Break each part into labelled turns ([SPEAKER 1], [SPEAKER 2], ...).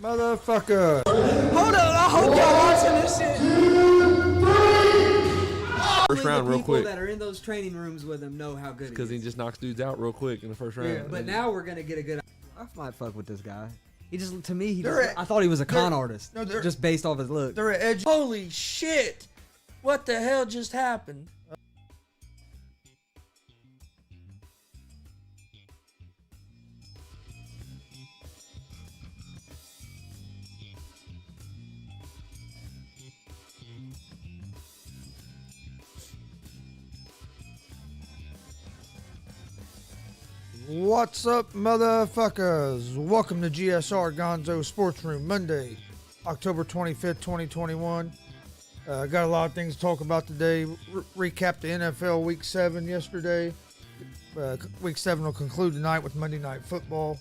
[SPEAKER 1] Motherfucker.
[SPEAKER 2] Hold on, I hope y'all watching this shit.
[SPEAKER 3] First round, real quick.
[SPEAKER 2] People that are in those training rooms with him know how good
[SPEAKER 3] Because he just knocks dudes out real quick in the first round.
[SPEAKER 2] Yeah, but now we're gonna get a good. I might fuck with this guy. He just, to me, I thought he was a con artist.
[SPEAKER 1] No,
[SPEAKER 2] just based off his look.
[SPEAKER 1] They're edgy.
[SPEAKER 4] Holy shit! What the hell just happened?
[SPEAKER 1] What's up, motherfuckers? Welcome to GSR Gonzo'S Sports Room, Monday, October 25th, 2021. Got a lot of things to talk about today. Recap the NFL Week 7 yesterday. Week 7 will conclude tonight with Monday Night Football.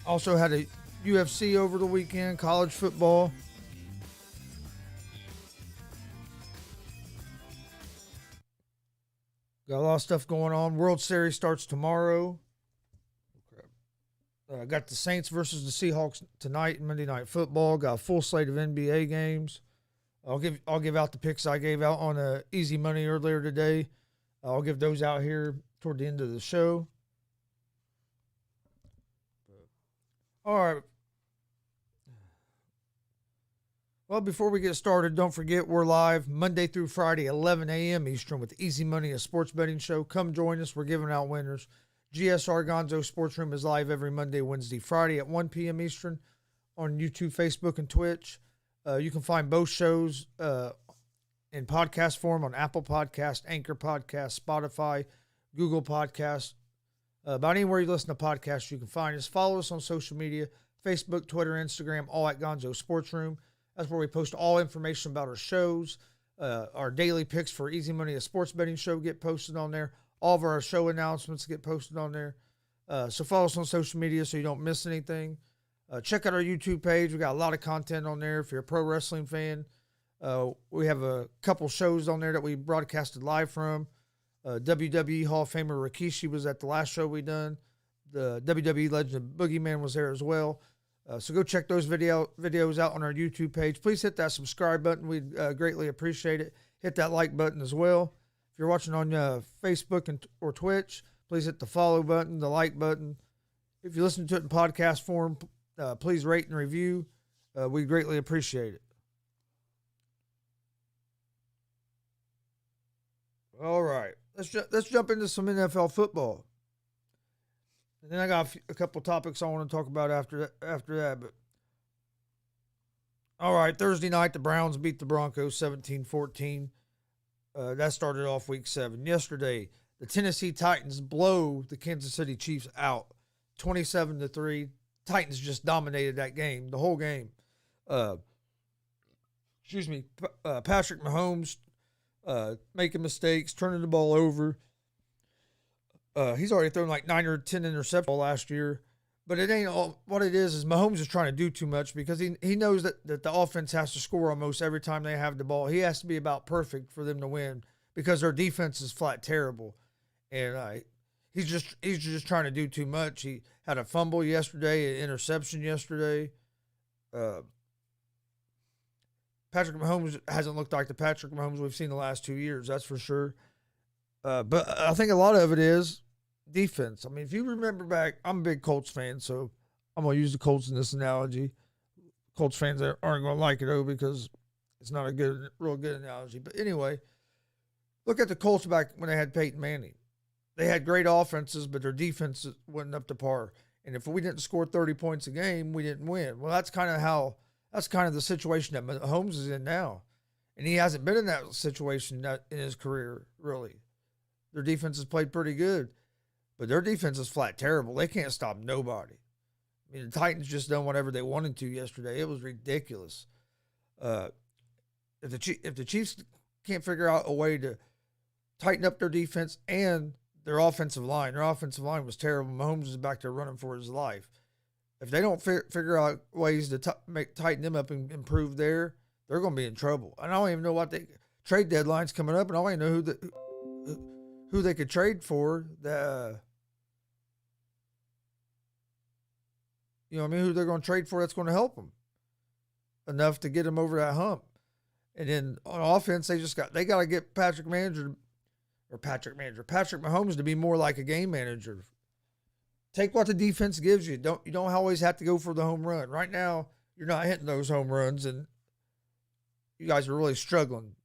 [SPEAKER 1] Also had a UFC over the weekend, college football. Got a lot of stuff going on. World Series starts tomorrow. Got the Saints versus the Seahawks tonight in Monday Night Football. Got a full slate of NBA games. I'll give out the picks I gave out on Easy Money earlier today. I'll give those out here toward the end of the show. All right. Well, before we get started, don't forget we're live Monday through Friday, 11 a.m. Eastern with Easy Money, a sports betting show. Come join us. We're giving out winners. GSR Gonzo Sports Room is live every Monday, Wednesday, Friday at 1 p.m. Eastern on YouTube, Facebook, and Twitch. You can find both shows in podcast form on Apple Podcast, Anchor Podcast, Spotify, Google Podcast. About anywhere you listen to podcasts, you can find us. Follow us on social media, Facebook, Twitter, Instagram, all at Gonzo Sports Room. That's where we post all information about our shows. Our daily picks for Easy Money, a sports betting show, get posted on there. All of our show announcements get posted on there. So follow us on social media so you don't miss anything. Check out our YouTube page. We got a lot of content on there. If you're a pro wrestling fan, we have a couple shows on there that we broadcasted live from. WWE Hall of Famer Rikishi was at the last show we done. The WWE Legend of Boogeyman was there as well. So go check those videos out on our YouTube page. Please hit that subscribe button. We'd greatly appreciate it. Hit that like button as well. If you're watching on Facebook or Twitch, please hit the follow button, the like button. If you listen to it in podcast form, please rate and review. We greatly appreciate it. All right, let's jump into some NFL football. And then I got a couple topics I want to talk about after that. But all right, Thursday night, the Browns beat the Broncos 17-14. That started off Week 7. Yesterday, the Tennessee Titans blow the Kansas City Chiefs out 27-3. Titans just dominated that game, the whole game. Patrick Mahomes making mistakes, turning the ball over. He's already thrown like 9 or 10 interceptions last year. But it ain't all. What it is Mahomes is trying to do too much because he knows that the offense has to score almost every time they have the ball. He has to be about perfect for them to win because their defense is flat terrible. And he's just trying to do too much. He had a fumble yesterday, an interception yesterday. Patrick Mahomes hasn't looked like the Patrick Mahomes we've seen the last 2 years, that's for sure. But I think a lot of it is defense. I mean, if you remember back, I'm a big Colts fan, so I'm going to use the Colts in this analogy. Colts fans aren't going to like it, though, because it's not a real good analogy. But anyway, look at the Colts back when they had Peyton Manning. They had great offenses, but their defense wasn't up to par. And if we didn't score 30 points a game, we didn't win. Well, that's kind of the situation that Mahomes is in now. And he hasn't been in that situation in his career, really. Their defense has played pretty good, but their defense is flat terrible. They can't stop nobody. I mean, the Titans just done whatever they wanted to yesterday. It was ridiculous. If the Chiefs can't figure out a way to tighten up their defense and their offensive line was terrible. Mahomes is back there running for his life. If they don't figure out ways to tighten them up and improve they're going to be in trouble. And I don't even know what trade deadline's coming up, and I don't even know who they could trade for. You know what I mean? Who they're going to trade for that's going to help them enough to get them over that hump. And then on offense, they got to get Patrick Mahomes to be more like a game manager. Take what the defense gives you. You don't always have to go for the home run. Right now, you're not hitting those home runs, and you guys are really struggling.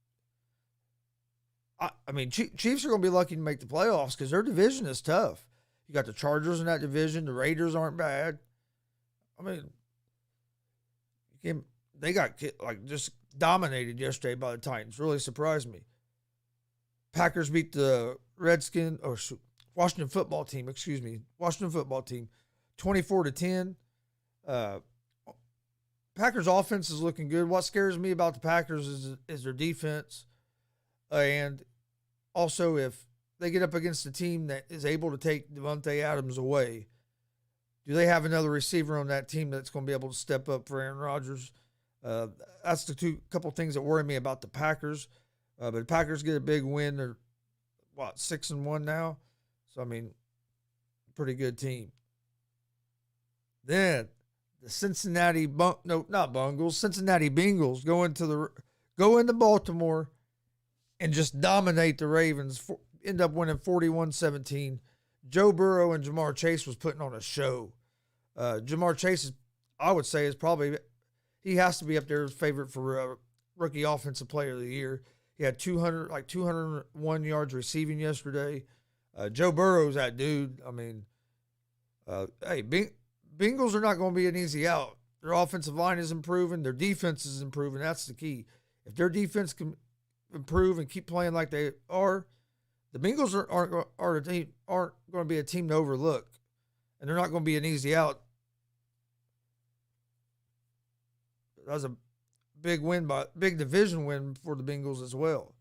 [SPEAKER 1] I mean, Chiefs are going to be lucky to make the playoffs because their division is tough. You got the Chargers in that division. The Raiders aren't bad. I mean, they got just dominated yesterday by the Titans. Really surprised me. Packers beat the Washington football team, 24-10. Packers offense is looking good. What scares me about the Packers is their defense. And also if they get up against a team that is able to take Devontae Adams away, do they have another receiver on that team that's going to be able to step up for Aaron Rodgers? That's the couple things that worry me about the Packers. But the Packers get a big win. They're, 6-1 now? So, I mean, pretty good team. Then the Cincinnati Bengals go into Baltimore and just dominate the Ravens. End up winning 41-17. Joe Burrow and Jamar Chase was putting on a show. Jamar Chase he has to be up there as favorite for rookie offensive player of the year. He had 201 yards receiving yesterday. Joe Burrow's that dude. I mean, Bengals are not going to be an easy out. Their offensive line is improving. Their defense is improving. That's the key. If their defense can improve and keep playing like they are, the Bengals aren't going to be a team to overlook, and they're not going to be an easy out. That was a big division win for the Bengals as well.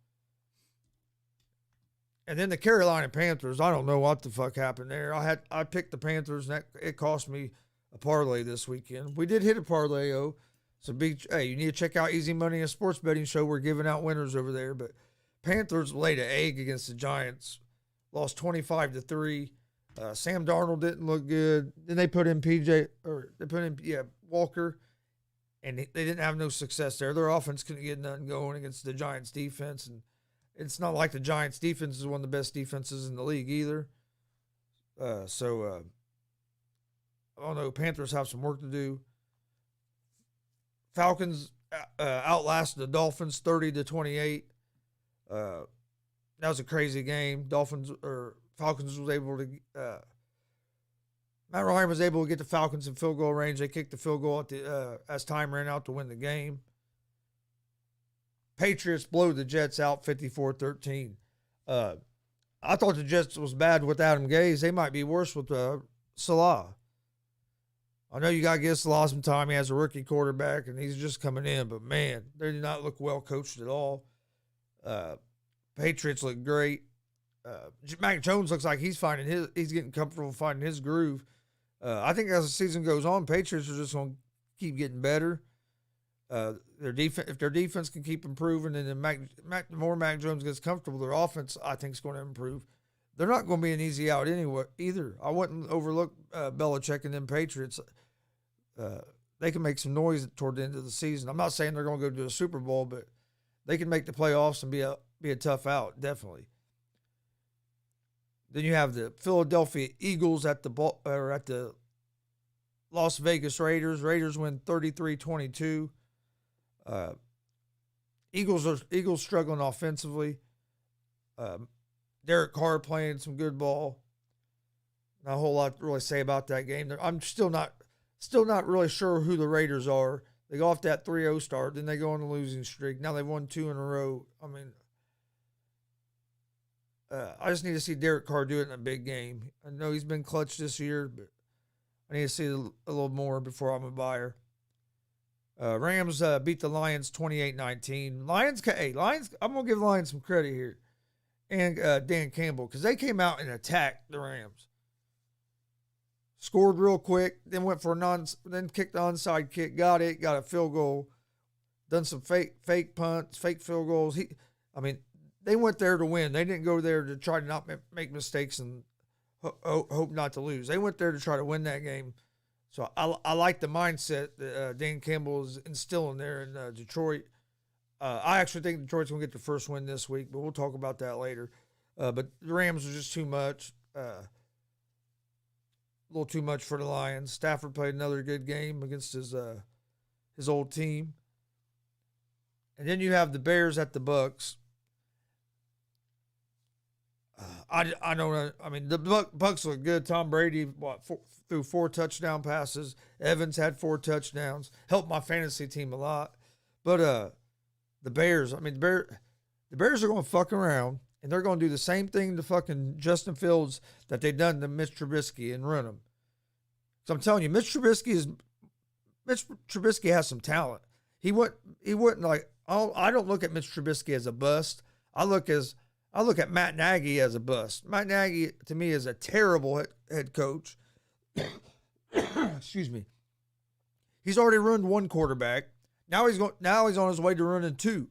[SPEAKER 1] And then the Carolina Panthers, I don't know what the fuck happened there. I picked the Panthers, and it cost me a parlay this weekend. We did hit a parlay, so you need to check out Easy Money, a sports betting show. We're giving out winners over there. But Panthers laid an egg against the Giants, lost 25-3. Sam Darnold didn't look good. Then they put in Walker, and they didn't have no success there. Their offense couldn't get nothing going against the Giants' defense, and it's not like the Giants' defense is one of the best defenses in the league either. I don't know. Panthers have some work to do. Falcons outlasted the Dolphins 30-28. That was a crazy game. Falcons was able to. Matt Ryan was able to get the Falcons in field goal range. They kicked the field goal as time ran out to win the game. Patriots blow the Jets out 54-13. I thought the Jets was bad with Adam Gase. They might be worse with Salah. I know you got to give Salah some time. He has a rookie quarterback, and he's just coming in. But, man, they did not look well coached at all. Patriots look great. Mac Jones looks like he's getting comfortable finding his groove. I think as the season goes on, Patriots are just going to keep getting better. If their defense can keep improving, and then the more Mac Jones gets comfortable, their offense, I think, is going to improve. They're not going to be an easy out anyway either. I wouldn't overlook Belichick and them Patriots. They can make some noise toward the end of the season. I'm not saying they're going to go to a Super Bowl, but they can make the playoffs and be a tough out, definitely. Then you have the Philadelphia Eagles at the Las Vegas Raiders. Raiders win 33-22. Eagles struggling offensively. Derek Carr playing some good ball. Not a whole lot to really say about that game. I'm still not really sure who the Raiders are. They go off that 3-0 start, then they go on a losing streak. Now they've won 2 in a row. I mean, I just need to see Derek Carr do it in a big game. I know he's been clutch this year, but I need to see a little more before I'm a buyer. Rams beat the Lions 28-19. Lions, I'm going to give the Lions some credit here. And Dan Campbell, because they came out and attacked the Rams. Scored real quick, then went for then kicked the onside kick, got a field goal, done some fake punts, fake field goals. They went there to win. They didn't go there to try to not make mistakes and hope not to lose. They went there to try to win that game. So I like the mindset that Dan Campbell is instilling there in Detroit. I actually think Detroit's going to get the first win this week, but we'll talk about that later. But the Rams are just too much. A little too much for the Lions. Stafford played another good game against his old team. And then you have the Bears at the Bucks. I don't know. I mean, the Bucks look good. Tom Brady threw 4 touchdown passes. Evans had 4 touchdowns. Helped my fantasy team a lot. But the Bears, I mean, the Bears are going to fuck around, and they're going to do the same thing to fucking Justin Fields that they've done to Mitch Trubisky and run him. So I'm telling you, Mitch Trubisky has some talent. He wouldn't like. I don't look at Mitch Trubisky as a bust. I look at Matt Nagy as a bust. Matt Nagy, to me, is a terrible head coach. Excuse me. He's already ruined 1 quarterback. Now he's on his way to running 2.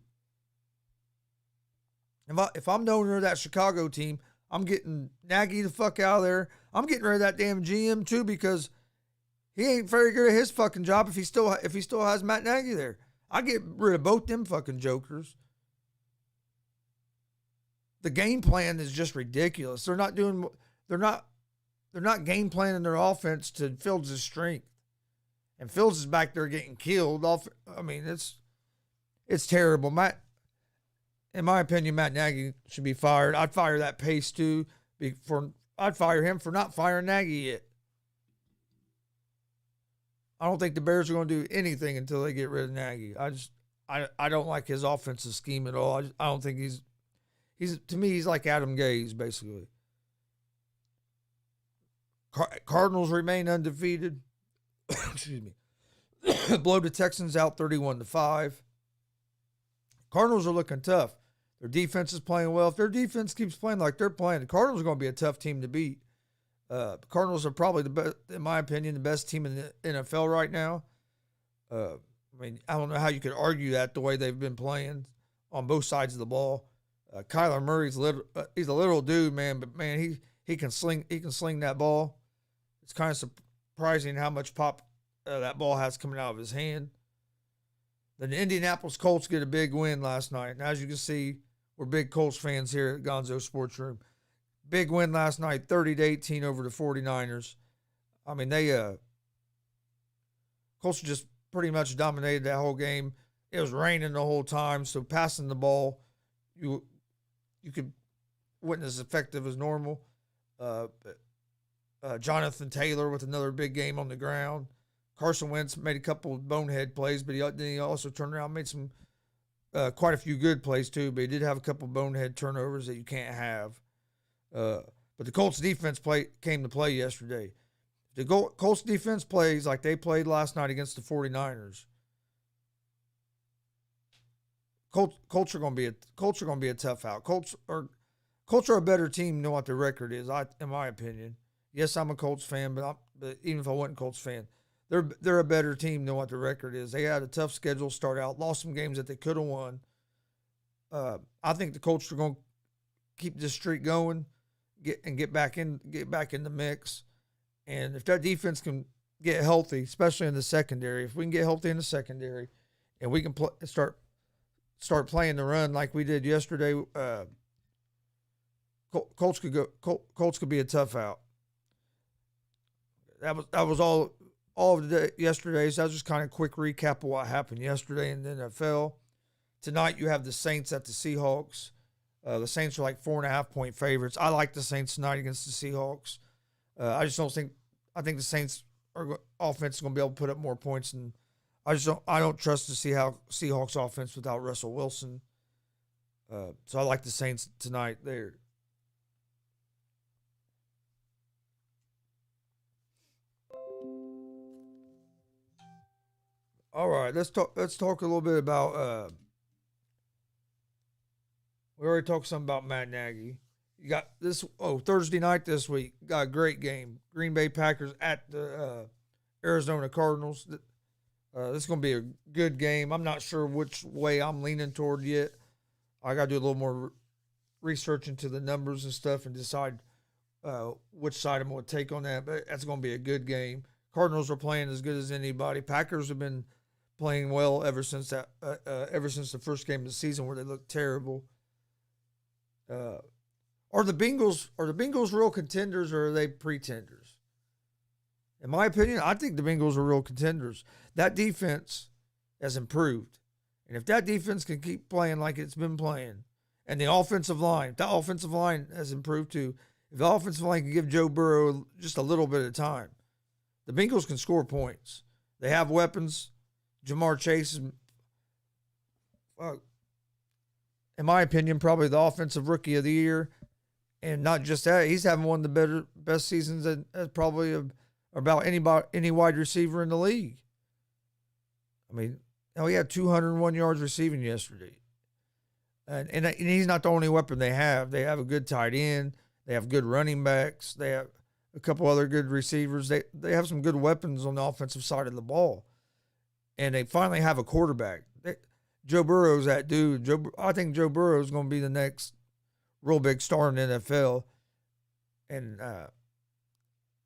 [SPEAKER 1] If I'm the owner of that Chicago team, I'm getting Nagy the fuck out of there. I'm getting rid of that damn GM too, because he ain't very good at his fucking job if he still has Matt Nagy there. I get rid of both them fucking jokers. The game plan is just ridiculous. They're not game planning their offense to Fields' strength. And Fields is back there getting killed. I mean, it's terrible. In my opinion, Matt Nagy should be fired. I'd fire that Pace too. I'd fire him for not firing Nagy yet. I don't think the Bears are going to do anything until they get rid of Nagy. I don't like his offensive scheme at all. I don't think he's to me, he's like Adam Gase, basically. Cardinals remain undefeated. Excuse me. Blow the Texans out 31-5. Cardinals are looking tough. Their defense is playing well. If their defense keeps playing like they're playing, the Cardinals are going to be a tough team to beat. The Cardinals are probably the best, in my opinion, the best team in the NFL right now. I mean, I don't know how you could argue that the way they've been playing on both sides of the ball. Kyler Murray's he's a little dude, man, but man, he can sling that ball. It's kind of surprising how much pop that ball has coming out of his hand. Then the Indianapolis Colts get a big win last night. And as you can see, we're big Colts fans here at Gonzo'S Sports Room. Big win last night, 30-18 over the 49ers. I mean, Colts just pretty much dominated that whole game. It was raining the whole time, so passing the ball, you wasn't as effective as normal. Jonathan Taylor with another big game on the ground. Carson Wentz made a couple of bonehead plays, but he also turned around and made some quite a few good plays too. But he did have a couple of bonehead turnovers that you can't have. But the Colts defense came to play yesterday. The Colts defense plays like they played last night against the 49ers. Colts are going to be a tough out. Colts are a better team than what the record is, in my opinion. Yes, I'm a Colts fan, but even if I wasn't a Colts fan, they're a better team than what the record is. They had a tough schedule to start out, lost some games that they could have won. I think the Colts are going to keep this streak going, get back in the mix. And if that defense can get healthy, especially in the secondary, if we can get healthy in the secondary, and we can start playing the run like we did yesterday, Colts could be a tough out. That was all of the yesterday's. That was just kind of a quick recap of what happened yesterday in the NFL. Tonight you have the Saints at the Seahawks. The Saints are like 4.5-point favorites. I like the Saints tonight against the Seahawks. I think the Saints offense is going to be able to put up more points, and I don't trust the Seahawks offense without Russell Wilson. So I like the Saints tonight there. All right, let's talk a little bit about we already talked something about Matt Nagy. You got Thursday night this week. Got a great game. Green Bay Packers at the Arizona Cardinals. This is going to be a good game. I'm not sure which way I'm leaning toward yet. I got to do a little more research into the numbers and stuff and decide which side I'm going to take on that. But that's going to be a good game. Cardinals are playing as good as anybody. Packers have been playing well ever since the first game of the season where they looked terrible. Are the Bengals real contenders or are they pretenders? In my opinion, I think the Bengals are real contenders. That defense has improved. And if that defense can keep playing like it's been playing, and the offensive line, that offensive line has improved too. If the offensive line can give Joe Burrow just a little bit of time, the Bengals can score points. They have weapons. Jamar Chase is, in my opinion, probably the offensive rookie of the year. And not just that, he's having one of the best seasons as probably about any wide receiver in the league. I mean, he had 201 yards receiving yesterday. And he's not the only weapon they have. They have a good tight end. They have good running backs. They have a couple other good receivers. They have some good weapons on the offensive side of the ball. And they finally have a quarterback. Joe Burrow's that dude. I think Joe Burrow is going to be the next real big star in the NFL. And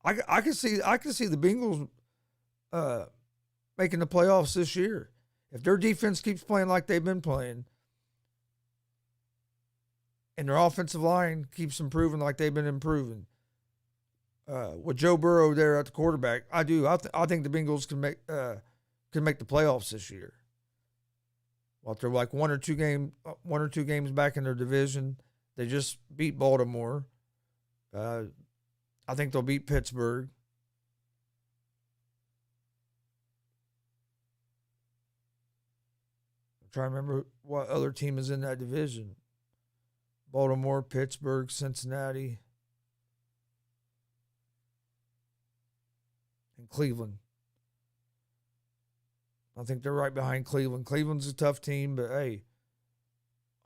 [SPEAKER 1] I can see the Bengals making the playoffs this year. If their defense keeps playing like they've been playing, and their offensive line keeps improving like they've been improving, with Joe Burrow there at the quarterback, I think the Bengals can make the playoffs this year. Well, they're like one or two games back in their division. They just beat Baltimore. I think they'll beat Pittsburgh. I'm trying to remember what other team is in that division. Baltimore, Pittsburgh, Cincinnati, and Cleveland. I think they're right behind Cleveland. Cleveland's a tough team, but hey,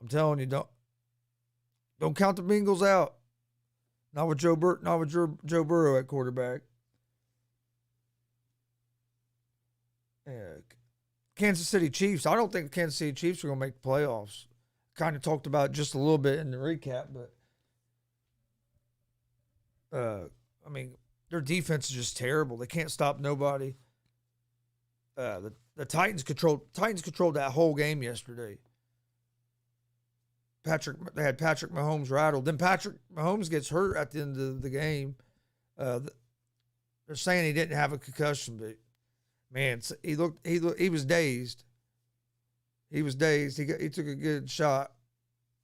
[SPEAKER 1] I'm telling you, don't count the Bengals out. Not with Joe Burrow at quarterback. Kansas City Chiefs. I don't think the Kansas City Chiefs are going to make the playoffs. Kind of talked about it just a little bit in the recap, but I mean, their defense is just terrible. They can't stop nobody. The Titans controlled that whole game yesterday. They had Patrick Mahomes rattled. Then Patrick Mahomes gets hurt at the end of the game. They're saying he didn't have a concussion, but man, he was dazed. He was dazed. He took a good shot.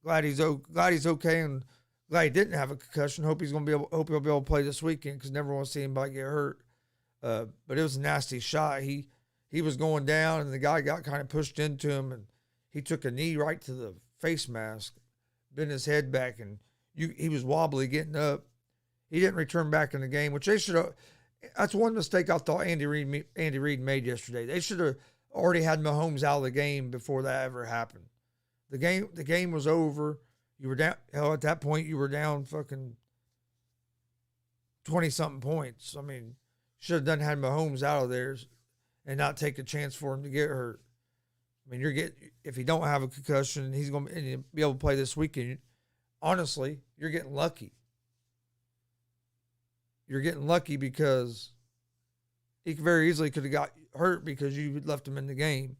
[SPEAKER 1] Glad he's okay, and glad he didn't have a concussion. Hope he'll be able to play this weekend because never want to see anybody get hurt. But it was a nasty shot. He was going down, and the guy got kind of pushed into him, and he took a knee right to the face mask, bent his head back, and he was wobbly getting up. He didn't return back in the game, which they should have. That's one mistake I thought Andy Reid made yesterday. They should have already had Mahomes out of the game before that ever happened. The game was over. You were down. Hell, at that point, you were down fucking 20-something points. I mean, should have had Mahomes out of there and not take a chance for him to get hurt. I mean, if he don't have a concussion, he's going to be able to play this weekend. Honestly, you're getting lucky. You're getting lucky because he very easily could have got hurt because you had left him in the game,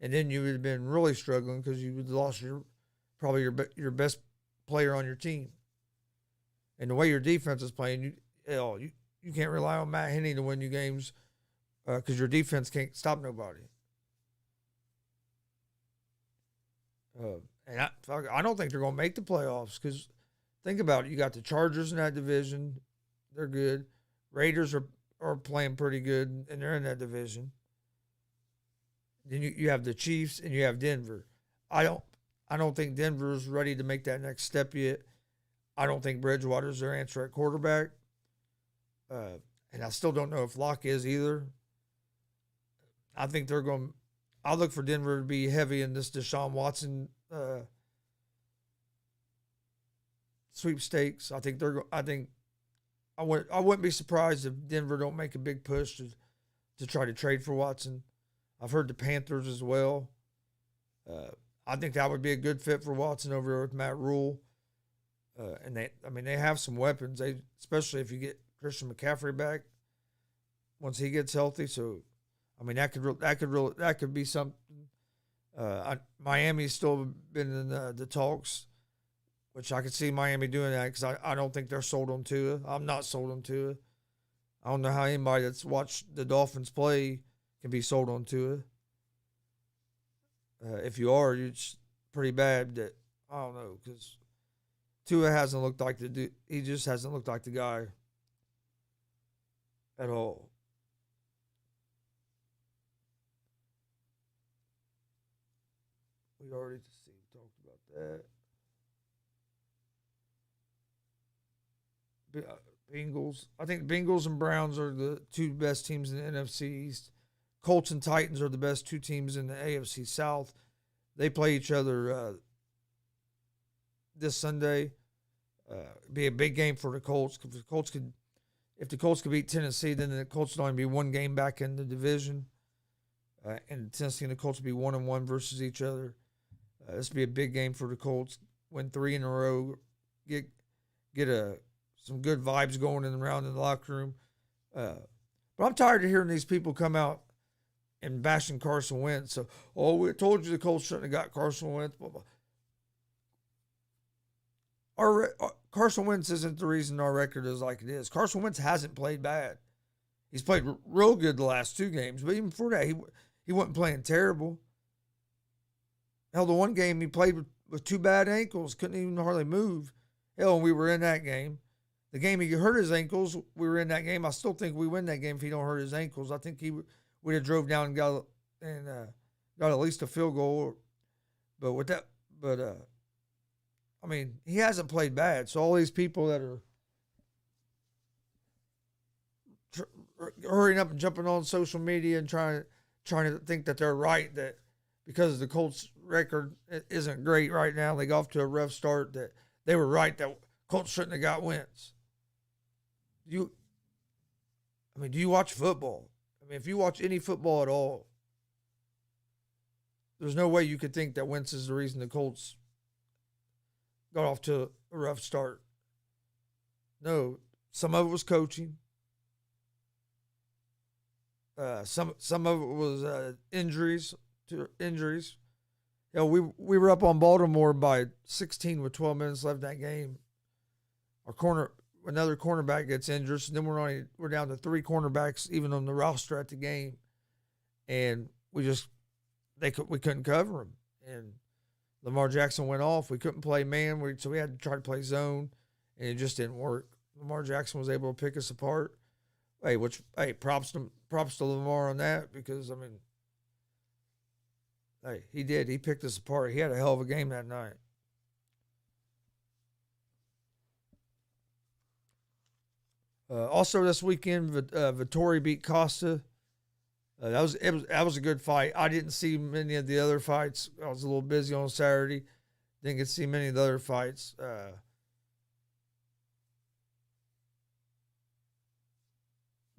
[SPEAKER 1] and then you would have been really struggling because you would have lost probably your best player on your team. And the way your defense is playing, you can't rely on Matt Henney to win you games because your defense can't stop nobody. And I don't think they're going to make the playoffs because think about it. You got the Chargers in that division. They're good. Raiders are playing pretty good, and they're in that division. Then you have the Chiefs, and you have Denver. I don't think Denver's ready to make that next step yet. I don't think Bridgewater's their answer at quarterback. And I still don't know if Locke is either. I think they're going – I'll look for Denver to be heavy in this Deshaun Watson sweepstakes. I wouldn't be surprised if Denver don't make a big push to try to trade for Watson. I've heard the Panthers as well. I think that would be a good fit for Watson over there with Matt Rule. And they have some weapons. Especially if you get Christian McCaffrey back. once he gets healthy. So, I mean, that could be something. Miami's still been in the talks, which I could see Miami doing that because I don't think they're sold on Tua. I'm not sold on Tua. I don't know how anybody that's watched the Dolphins play can be sold on Tua. If you are, it's pretty bad. That I don't know because Tua hasn't looked like he just hasn't looked like the guy at all. We already talked about that. Bengals. I think Bengals and Browns are the two best teams in the NFC East. Colts and Titans are the best two teams in the AFC South. They play each other this Sunday. Be a big game for the Colts. If the Colts could beat Tennessee, then the Colts would only be one game back in the division. And Tennessee and the Colts would be 1-1 versus each other. This would be a big game for the Colts. Win 3 in a row. Get some good vibes going around in the locker room. But I'm tired of hearing these people come out and bashing Carson Wentz. So, we told you the Colts shouldn't have got Carson Wentz. Blah, blah. Carson Wentz isn't the reason our record is like it is. Carson Wentz hasn't played bad. He's played real good the last 2 games, but even before that, he wasn't playing terrible. Hell, the one game he played with 2 bad ankles, couldn't even hardly move. Hell, and we were in that game. The game he hurt his ankles, we were in that game. I still think we win that game if he don't hurt his ankles. I think he would have drove down and got at least a field goal. I mean, he hasn't played bad. So all these people that are hurrying up and jumping on social media and trying to think that they're right, that because the Colts record isn't great right now, they got off to a rough start, that they were right that Colts shouldn't have got Wentz. Do you watch football? I mean, if you watch any football at all, there's no way you could think that Wentz is the reason the Colts got off to a rough start. No, some of it was coaching. Some of it was injuries. We were up on Baltimore by 16 with 12 minutes left in that game. Another cornerback gets injured, so then we're down to 3 cornerbacks even on the roster at the game, and we couldn't cover them. And Lamar Jackson went off. We couldn't play man, so we had to try to play zone, and it just didn't work. Lamar Jackson was able to pick us apart. Props to Lamar on that, because he did. He picked us apart. He had a hell of a game that night. Also this weekend, Vittori beat Costa. That was a good fight. I didn't see many of the other fights. I was a little busy on Saturday. Didn't get to see many of the other fights.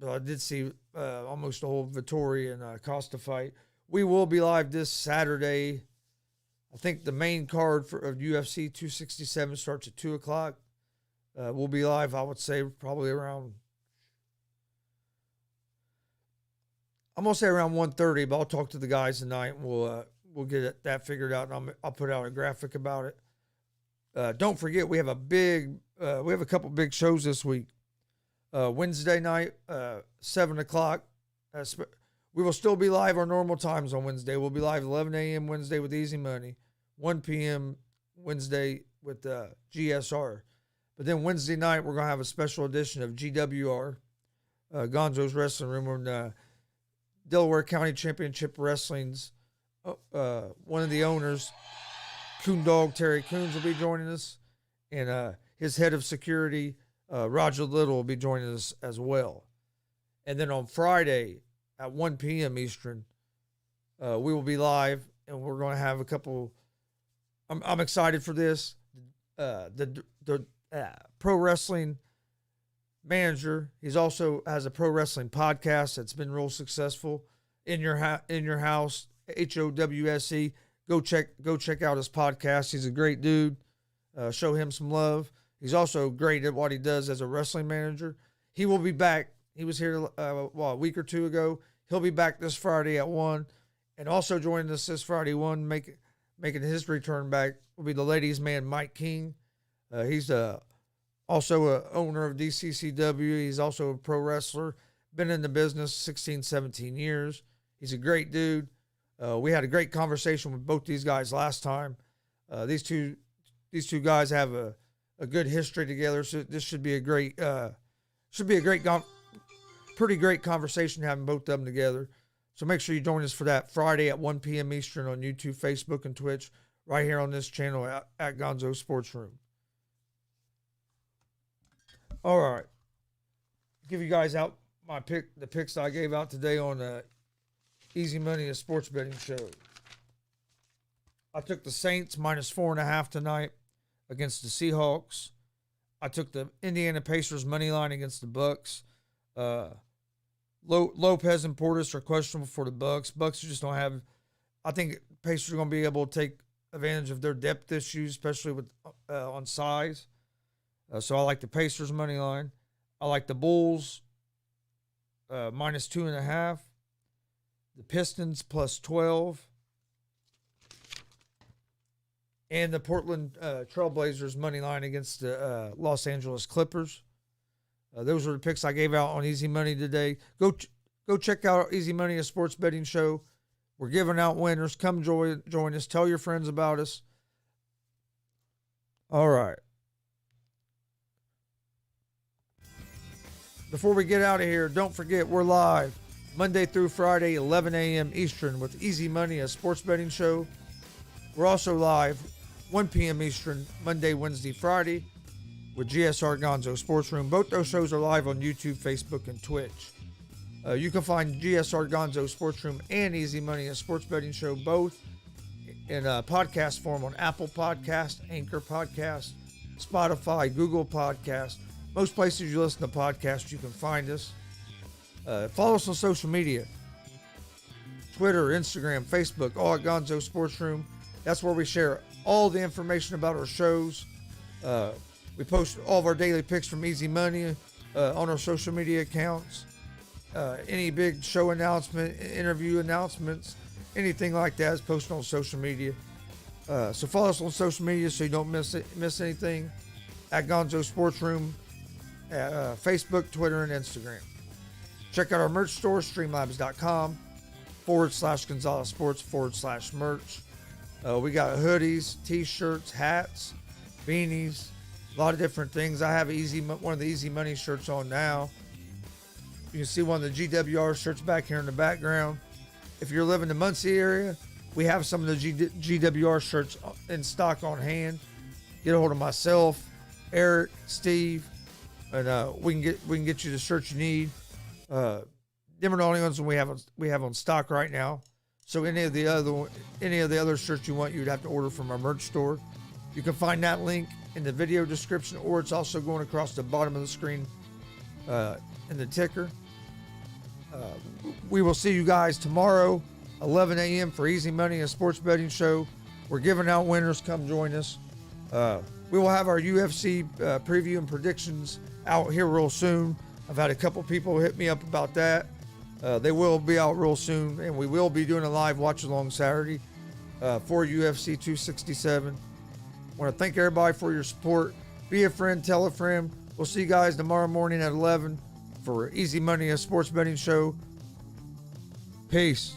[SPEAKER 1] But I did see almost the whole Vittori and Costa fight. We will be live this Saturday. I think the main card of UFC 267 starts at 2 o'clock. We'll be live, I would say, probably around, I'm going to say around 1:30, but I'll talk to the guys tonight and we'll get that figured out, and I'll put out a graphic about it. Don't forget, we have a couple big shows this week. Wednesday night, 7 o'clock. We will still be live our normal times on Wednesday. We'll be live 11 a.m. Wednesday with Easy Money, 1 p.m. Wednesday with GSR. But then Wednesday night, we're going to have a special edition of GWR, Gonzo'S Wrestling Room, when Delaware County Championship Wrestling's one of the owners, Coon Dog Terry Coons, will be joining us, and his head of security, Roger Little, will be joining us as well. And then on Friday at 1 p.m. Eastern, we will be live, and we're going to have a couple. I'm excited for this. The pro wrestling manager. He's also has a pro wrestling podcast that's been real successful. In your house, HOWSE. Go check out his podcast. He's a great dude. Show him some love. He's also great at what he does as a wrestling manager. He will be back He was here a week or two ago. He'll be back this Friday at 1. And also joining us this Friday, making his return back, will be the ladies' man, Mike King. He's also a owner of DCCW. He's also a pro wrestler. Been in the business 16, 17 years. He's a great dude. We had a great conversation with both these guys last time. These two guys have a good history together, so this should be a great pretty great conversation having both of them together. So make sure you join us for that Friday at 1 p.m. Eastern on YouTube, Facebook, and Twitch, right here on this channel at Gonzo'S Sports Room. All right, give you guys out the picks I gave out today on the Easy Money, a sports betting show. I took the Saints -4.5 tonight against the Seahawks. I took the Indiana Pacers money line against the Bucks. Lopez and Portis are questionable for the Bucks. Bucks just don't have. I think Pacers are going to be able to take advantage of their depth issues, especially with on size. So I like the Pacers money line. I like the Bulls -2.5. The Pistons +12. And the Portland Trailblazers money line against the Los Angeles Clippers. Those are the picks I gave out on Easy Money today. Go check out Easy Money, a sports betting show. We're giving out winners. Come join us. Tell your friends about us. All right. Before we get out of here, don't forget we're live Monday through Friday, 11 a.m. Eastern with Easy Money, a sports betting show. We're also live 1 p.m. Eastern, Monday, Wednesday, Friday with GSR Gonzo Sports Room. Both those shows are live on YouTube, Facebook, and Twitch. You can find GSR Gonzo Sports Room and Easy Money, a sports betting show, both in podcast form on Apple Podcast, Anchor Podcast, Spotify, Google Podcast. Most places you listen to podcasts, you can find us. Follow us on social media. Twitter, Instagram, Facebook, all at Gonzo Sports Room. That's where we share all the information about our shows. We post all of our daily picks from Easy Money on our social media accounts. Any big show announcement, interview announcements, anything like that is posted on social media. So follow us on social media so you don't miss anything. At Gonzo Sports Room, Facebook, Twitter, and Instagram. Check out our merch store, streamlabs.com/Gonzalez Sports/merch. We got hoodies, t-shirts, hats, beanies, a lot of different things. I have one of the Easy Money shirts on now. You can see one of the GWR shirts back here in the background. If you're living in the Muncie area, we have some of the GWR shirts in stock on hand. Get a hold of myself, Eric, Steve, and we can get you the shirts you need. Them are the only ones we have on stock right now. So any of the other shirts you want, you'd have to order from our merch store. You can find that link in the video description, or it's also going across the bottom of the screen in the ticker. We will see you guys tomorrow, 11 a.m. for Easy Money, a sports betting show. We're giving out winners. Come join us. We will have our UFC preview and predictions out here real soon. I've had a couple people hit me up about that. They will be out real soon, and we will be doing a live watch along Saturday for UFC 267. I want to thank everybody for your support. Be a friend, tell a friend. We'll see you guys tomorrow morning at 11 for Easy Money, a sports betting show. Peace.